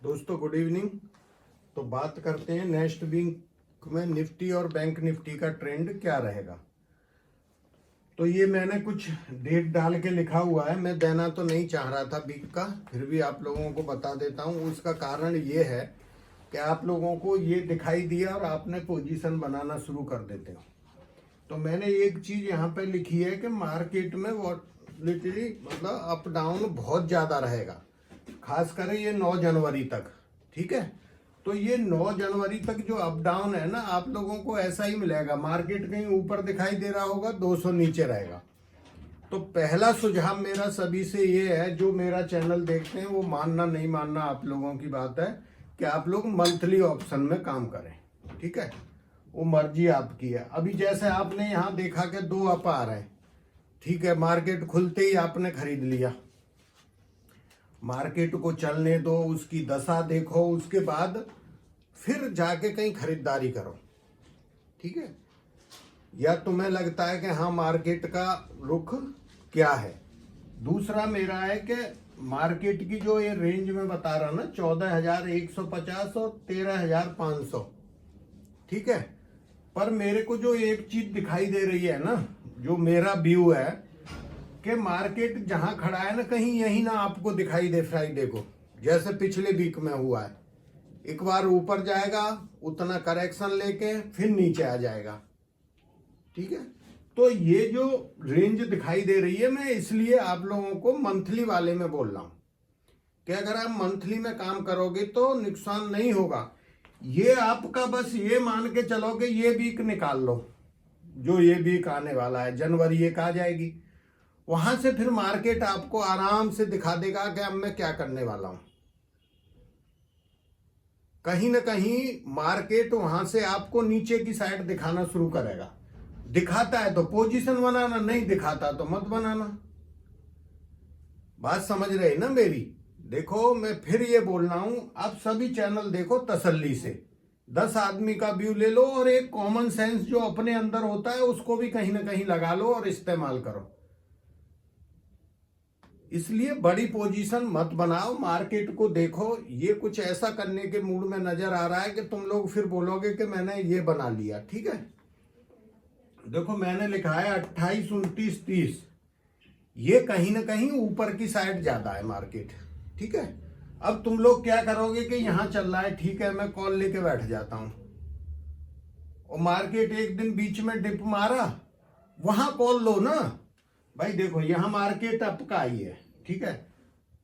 दोस्तों good evening. तो बात करते हैं नेक्स्ट वीक में निफ्टी और बैंक निफ्टी का ट्रेंड क्या रहेगा। तो ये मैंने कुछ डेट डाल के लिखा हुआ है। मैं देना तो नहीं चाह रहा था वीक का, फिर भी आप लोगों को बता देता हूँ। उसका कारण ये है कि आप लोगों को ये दिखाई दिया और आपने पोजीशन बनाना शुरू कर देते हो। तो मैंने एक चीज़ यहाँ पे लिखी है कि मार्केट में वॉलेटिलिटी मतलब अप डाउन बहुत ज़्यादा रहेगा, खास कर ये 9 जनवरी तक। ठीक है, तो ये 9 जनवरी तक जो अप डाउन है ना, आप लोगों को ऐसा ही मिलेगा। मार्केट कहीं ऊपर दिखाई दे रहा होगा, 200 नीचे रहेगा। तो पहला सुझाव मेरा सभी से ये है, जो मेरा चैनल देखते हैं वो मानना नहीं मानना आप लोगों की बात है, कि आप लोग मंथली ऑप्शन में काम करें। ठीक है, वो मर्जी आपकी है। अभी जैसे आपने यहाँ देखा कि 2 अप आ रहे हैं, ठीक है, मार्केट खुलते ही आपने खरीद लिया। मार्केट को चलने दो, उसकी दशा देखो, उसके बाद फिर जाके कहीं खरीदारी करो। ठीक है, या तुम्हें लगता है कि हाँ मार्केट का रुख क्या है। दूसरा मेरा है कि मार्केट की जो ये रेंज में बता रहा ना, 14,150 और 13,500, ठीक है, पर मेरे को जो एक चीज दिखाई दे रही है ना, जो मेरा व्यू है कि मार्केट जहां खड़ा है ना, कहीं यही ना आपको दिखाई दे फ्राइडे को, जैसे पिछले वीक में हुआ है। एक बार ऊपर जाएगा, उतना करेक्शन लेके फिर नीचे आ जाएगा। ठीक है, तो ये जो रेंज दिखाई दे रही है, मैं इसलिए आप लोगों को मंथली वाले में बोल रहा हूं कि अगर आप मंथली में काम करोगे तो नुकसान नहीं होगा। ये आपका बस ये मान के चलोगे ये वीक निकाल लो, जो ये वीक आने वाला है, जनवरी 1 आ जाएगी, वहां से फिर मार्केट आपको आराम से दिखा देगा कि अब मैं क्या करने वाला हूं। कहीं ना कहीं मार्केट वहां से आपको नीचे की साइड दिखाना शुरू करेगा। दिखाता है तो पोजीशन बनाना, नहीं दिखाता तो मत बनाना। बात समझ रहे ना मेरी। देखो मैं फिर ये बोल रहा हूं, आप सभी चैनल देखो तसल्ली से, 10 आदमी का व्यू ले लो और एक कॉमन सेंस जो अपने अंदर होता है उसको भी कहीं ना कहीं लगा लो और इस्तेमाल करो। इसलिए बड़ी पोजीशन मत बनाओ, मार्केट को देखो। ये कुछ ऐसा करने के मूड में नजर आ रहा है कि तुम लोग फिर बोलोगे कि मैंने ये बना लिया। ठीक है, देखो मैंने लिखा है 28, 29, 30, ये कहीं ना कहीं ऊपर की साइड ज्यादा है मार्केट। ठीक है, अब तुम लोग क्या करोगे कि यहां चल रहा है, ठीक है, मैं कॉल लेके बैठ जाता हूं, और मार्केट एक दिन बीच में डिप मारा, वहां कॉल लो ना भाई। देखो यहां मार्केट अप का आई है, ठीक है,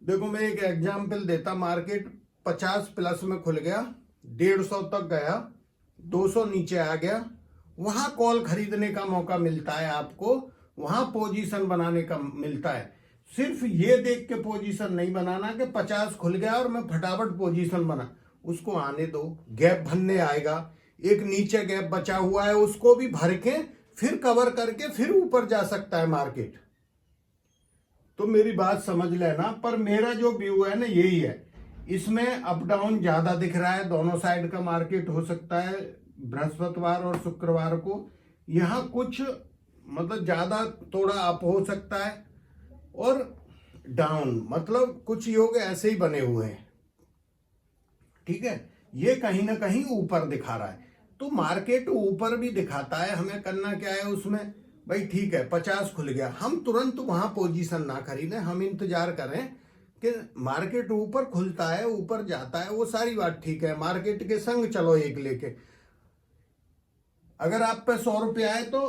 देखो मैं एक एग्जांपल देता। मार्केट 50 प्लस में खुल गया, 150 तक गया, 200 नीचे आ गया, वहां कॉल खरीदने का मौका मिलता है आपको, वहां पोजीशन बनाने का मिलता है। सिर्फ ये देख के पोजीशन नहीं बनाना कि 50 खुल गया और मैं फटाफट पोजीशन बना, उसको आने दो, गैप भरने आएगा। एक नीचे गैप बचा हुआ है, उसको भी भर के फिर कवर करके फिर ऊपर जा सकता है मार्केट। तो मेरी बात समझ लेना। पर मेरा जो व्यू है ना यही है, इसमें अप डाउन ज्यादा दिख रहा है, दोनों साइड का मार्केट हो सकता है। बृहस्पतिवार और शुक्रवार को यहां कुछ मतलब ज्यादा थोड़ा अप हो सकता है, और डाउन मतलब कुछ योग ऐसे ही बने हुए हैं। ठीक है, ये कहीं ना कहीं ऊपर दिखा रहा है, तो मार्केट ऊपर भी दिखाता है। हमें करना क्या है उसमें भाई, ठीक है 50 खुल गया, हम तुरंत वहां पोजीशन ना खरीदें, हम इंतजार करें कि मार्केट ऊपर खुलता है, ऊपर जाता है, वो सारी बात ठीक है। मार्केट के संग चलो एक लेके, अगर आप पे 100 रुपया है तो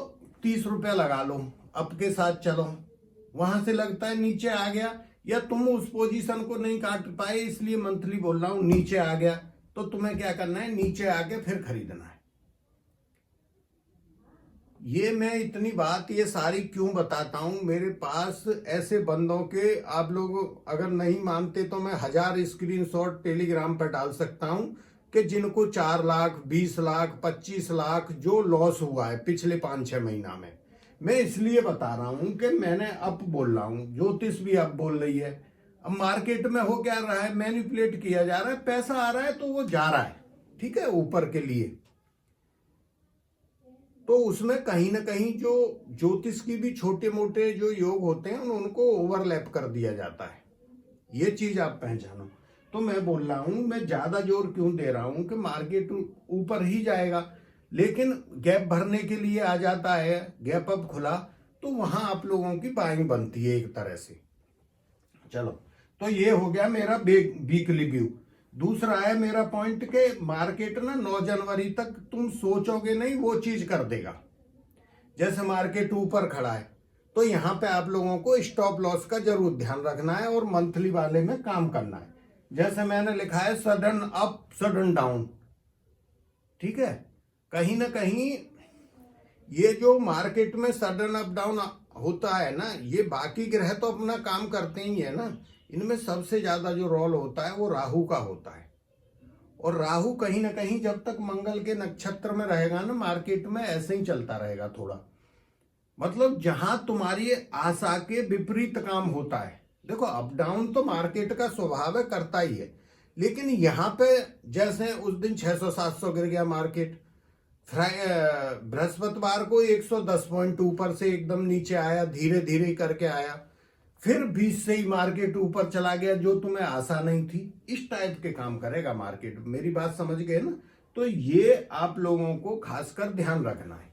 30 रुपया लगा लो, अप के साथ चलो। वहां से लगता है नीचे आ गया, या तुम उस पोजीशन को नहीं काट पाए, इसलिए मंथली बोल रहा हूं, नीचे आ गया तो तुम्हें क्या करना है, नीचे आके फिर खरीदना है। ये मैं इतनी बात ये सारी क्यों बताता हूं, मेरे पास ऐसे बंदों के, आप लोग अगर नहीं मानते तो मैं 1000 स्क्रीनशॉट टेलीग्राम पर डाल सकता हूं कि जिनको 4 लाख, 20 लाख, 25 लाख जो लॉस हुआ है पिछले 5-6 महीना में। मैं इसलिए बता रहा हूं कि मैंने अप बोल रहा हूं, ज्योतिष भी अप बोल रही है। अब मार्केट में हो क्या रहा है, मैनिपुलेट किया जा रहा है, पैसा आ रहा है तो वो जा रहा है, ठीक है, ऊपर के लिए। तो उसमें कहीं ना कहीं जो ज्योतिष की भी छोटे मोटे जो योग होते हैं उनको ओवरलैप कर दिया जाता है। ये चीज आप पहचानो। तो मैं बोल रहा हूं, मैं ज्यादा जोर क्यों दे रहा हूं कि मार्केट ऊपर ही जाएगा, लेकिन गैप भरने के लिए आ जाता है, गैप अप खुला तो वहां आप लोगों की बाइंग बनती है एक तरह से। चलो, तो ये हो गया मेरा वीकली व्यू। दूसरा है मेरा पॉइंट के मार्केट ना 9 जनवरी तक तुम सोचोगे नहीं वो चीज कर देगा। जैसे मार्केट ऊपर खड़ा है तो यहाँ पे आप लोगों को स्टॉप लॉस का जरूर ध्यान रखना है और मंथली वाले में काम करना है। जैसे मैंने लिखा है सडन अप सडन डाउन, ठीक है। कहीं ना कहीं ये जो मार्केट में सडन अप डाउन होता है ना, ये बाकी ग्रह तो अपना काम करते ही है ना, इनमें सबसे ज्यादा जो रोल होता है वो राहु का होता है। और राहु कहीं ना कहीं जब तक मंगल के नक्षत्र में रहेगा ना, मार्केट में ऐसे ही चलता रहेगा थोड़ा, मतलब जहां तुम्हारी आशा के विपरीत काम होता है। देखो अप डाउन तो मार्केट का स्वभाव है, करता ही है, लेकिन यहाँ पे जैसे उस दिन 600-700 गिर गया मार्केट, बृहस्पतिवार को 110 पॉइंट ऊपर से एकदम नीचे आया, धीरे धीरे करके आया, फिर 20 से ही मार्केट ऊपर चला गया जो तुम्हें आशा नहीं थी। इस टाइप के काम करेगा मार्केट, मेरी बात समझ गए ना। तो ये आप लोगों को खासकर ध्यान रखना है।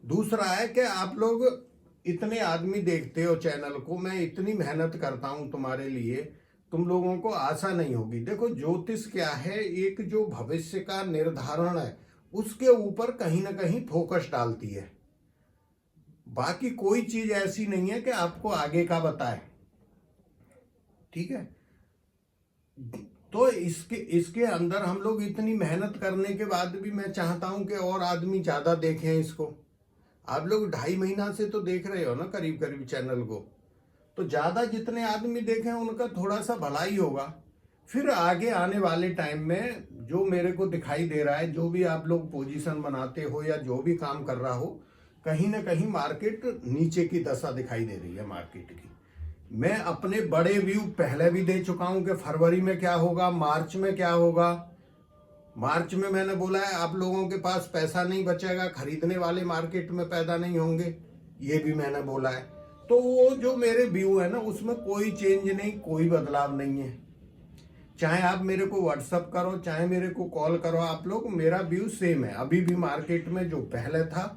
दूसरा है कि आप लोग इतने आदमी देखते हो चैनल को, मैं इतनी मेहनत करता हूं तुम्हारे लिए, तुम लोगों को आशा नहीं होगी। देखो ज्योतिष क्या है, एक जो भविष्य का निर्धारण है उसके ऊपर कहीं ना कहीं फोकस डालती है, बाकी कोई चीज ऐसी नहीं है कि आपको आगे का बताए, ठीक है। तो इसके अंदर हम लोग इतनी मेहनत करने के बाद भी मैं चाहता हूं कि और आदमी ज्यादा देखें इसको। आप लोग 2.5 महीना से तो देख रहे हो ना करीब करीब चैनल को, तो ज्यादा जितने आदमी देखें उनका थोड़ा सा भलाई होगा। फिर आगे आने वाले टाइम में जो मेरे को दिखाई दे रहा है, जो भी आप लोग पोजीशन बनाते हो या जो भी काम कर रहा हो, कहीं ना कहीं मार्केट नीचे की दशा दिखाई दे रही है मार्केट की। मैं अपने बड़े व्यू पहले भी दे चुका हूं कि फरवरी में क्या होगा, मार्च में क्या होगा। मार्च में मैंने बोला है आप लोगों के पास पैसा नहीं बचेगा, खरीदने वाले मार्केट में पैदा नहीं होंगे, ये भी मैंने बोला है। तो वो जो मेरे व्यू है ना उसमें कोई चेंज नहीं, कोई बदलाव नहीं है। चाहे आप मेरे को व्हाट्सअप करो, चाहे मेरे को कॉल करो, आप लोग, मेरा व्यू सेम है अभी भी मार्केट में जो पहले था।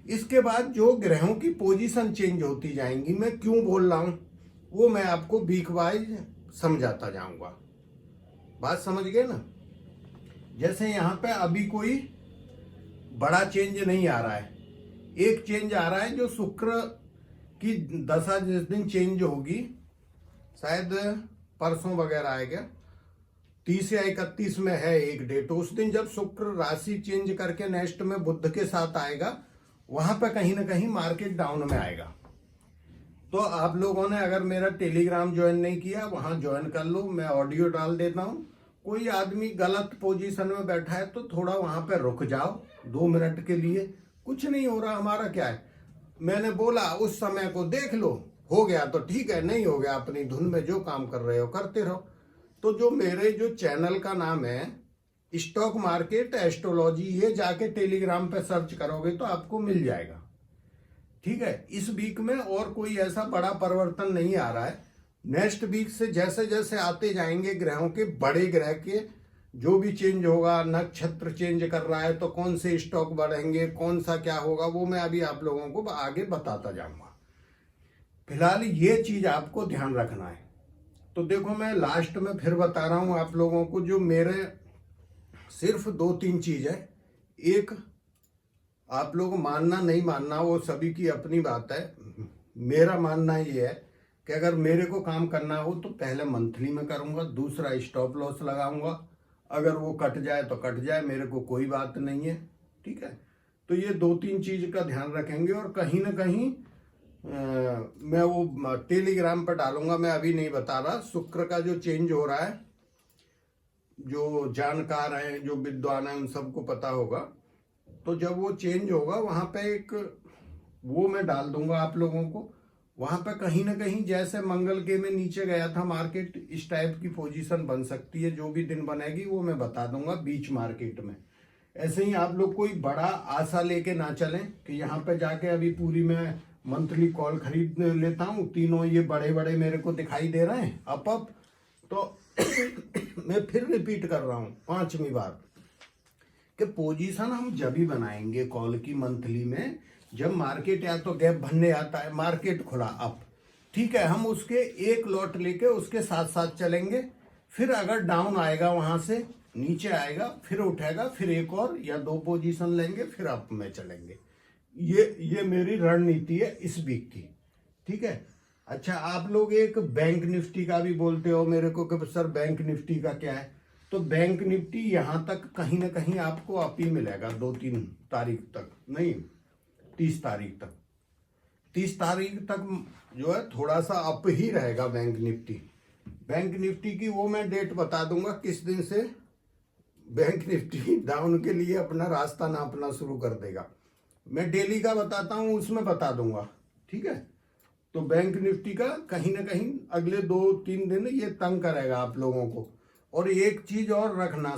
इसके बाद जो ग्रहों की पोजीशन चेंज होती जाएंगी, मैं क्यों बोल रहा हूं वो मैं आपको वीक वाइज समझाता जाऊंगा। बात समझ गए ना। जैसे यहाँ पे अभी कोई बड़ा चेंज नहीं आ रहा है, एक चेंज आ रहा है जो शुक्र की दशा जिस दिन चेंज होगी, शायद परसों वगैरह आएगा, 30 या 31 में है एक डेट, उस दिन जब शुक्र राशि चेंज करके नेक्स्ट में बुध के साथ आएगा, वहां पे कहीं ना कहीं मार्केट डाउन में आएगा। तो आप लोगों ने अगर मेरा टेलीग्राम ज्वाइन नहीं किया, वहां ज्वाइन कर लो, मैं ऑडियो डाल देता हूं। कोई आदमी गलत पोजीशन में बैठा है तो थोड़ा वहां पे रुक जाओ 2 मिनट के लिए, कुछ नहीं हो रहा, हमारा क्या है। मैंने बोला उस समय को देख लो, हो गया तो ठीक है, नहीं हो गया अपनी धुन में जो काम कर रहे हो करते रहो। तो जो मेरे जो चैनल का नाम है स्टॉक मार्केट एस्ट्रोलॉजी, ये जाके टेलीग्राम पे सर्च करोगे तो आपको मिल जाएगा, ठीक है। इस वीक में और कोई ऐसा बड़ा परिवर्तन नहीं आ रहा है। नेक्स्ट वीक से जैसे जैसे आते जाएंगे ग्रहों के, बड़े ग्रह के जो भी चेंज होगा, नक्षत्र चेंज कर रहा है तो कौन से स्टॉक बढ़ेंगे, कौन सा क्या होगा, वो मैं अभी आप लोगों को आगे बताता जाऊंगा। फिलहाल ये चीज आपको ध्यान रखना है। तो देखो मैं लास्ट में फिर बता रहा हूं आप लोगों को, जो मेरे सिर्फ 2-3 चीज है। एक, आप लोग मानना नहीं मानना वो सभी की अपनी बात है, मेरा मानना ये है कि अगर मेरे को काम करना हो तो पहले मंथली में करूंगा, दूसरा स्टॉप लॉस लगाऊंगा, अगर वो कट जाए तो कट जाए, मेरे को कोई बात नहीं है, ठीक है। तो ये 2-3 चीज का ध्यान रखेंगे। और कहीं ना कहीं मैं वो टेलीग्राम पर डालूंगा, मैं अभी नहीं बता रहा। शुक्र का जो चेंज हो रहा है, जो जानकार हैं, जो विद्वान हैं, उन सबको पता होगा। तो जब वो चेंज होगा वहां पे एक वो मैं डाल दूंगा आप लोगों को, वहां पे कहीं ना कहीं जैसे मंगल के में नीचे गया था मार्केट, इस टाइप की पोजीशन बन सकती है। जो भी दिन बनेगी वो मैं बता दूंगा बीच मार्केट में। ऐसे ही आप लोग कोई बड़ा आशा लेके ना चलें कि यहाँ पे जाके अभी पूरी मैं मंथली कॉल खरीद लेता हूँ, तीनों ये बड़े बड़े मेरे को दिखाई दे रहे हैं अप। तो मैं फिर रिपीट कर रहा हूं 5वीं बार कि पोजीशन हम जब ही बनाएंगे कॉल की मंथली में जब मार्केट या तो गैप भरने आता है, मार्केट खुला अप, ठीक है, हम उसके एक लॉट लेके उसके साथ साथ चलेंगे। फिर अगर डाउन आएगा वहां से नीचे आएगा, फिर उठेगा, फिर एक और या 2 पोजीशन लेंगे, फिर अप में चलेंगे। ये मेरी रणनीति है इस वीक की, ठीक है। अच्छा, आप लोग एक बैंक निफ्टी का भी बोलते हो मेरे को कि सर बैंक निफ्टी का क्या है, तो बैंक निफ्टी यहां तक कहीं ना कहीं आपको अप ही मिलेगा 2-3 तारीख तक, नहीं 30 तारीख तक। 30 तारीख तक जो है थोड़ा सा अप ही रहेगा बैंक निफ्टी। बैंक निफ्टी की वो मैं डेट बता दूंगा किस दिन से बैंक निफ्टी डाउन के लिए अपना रास्ता नापना शुरू कर देगा। मैं डेली का बताता हूं, उसमें बता दूंगा, ठीक है। तो बैंक निफ्टी का कहीं ना कहीं अगले 2-3 दिन ये तंग करेगा आप लोगों को। और एक चीज और रखना,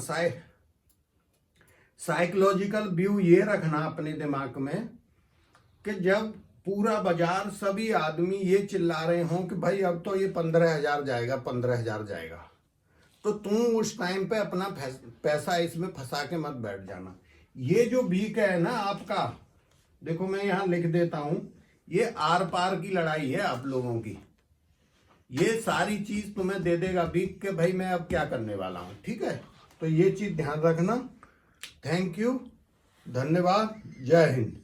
साइकोलॉजिकल व्यू ये रखना अपने दिमाग में कि जब पूरा बाजार सभी आदमी ये चिल्ला रहे हों कि भाई अब तो ये 15,000 जाएगा, 15,000 जाएगा, तो तुम उस टाइम पे अपना पैसा इसमें फंसा के मत बैठ जाना। ये जो वीक है ना आपका, देखो मैं यहां लिख देता हूं, ये आर पार की लड़ाई है आप लोगों की। ये सारी चीज तुम्हें दे देगा वीक के भाई मैं अब क्या करने वाला हूं, ठीक है। तो ये चीज ध्यान रखना। थैंक यू, धन्यवाद, जय हिंद।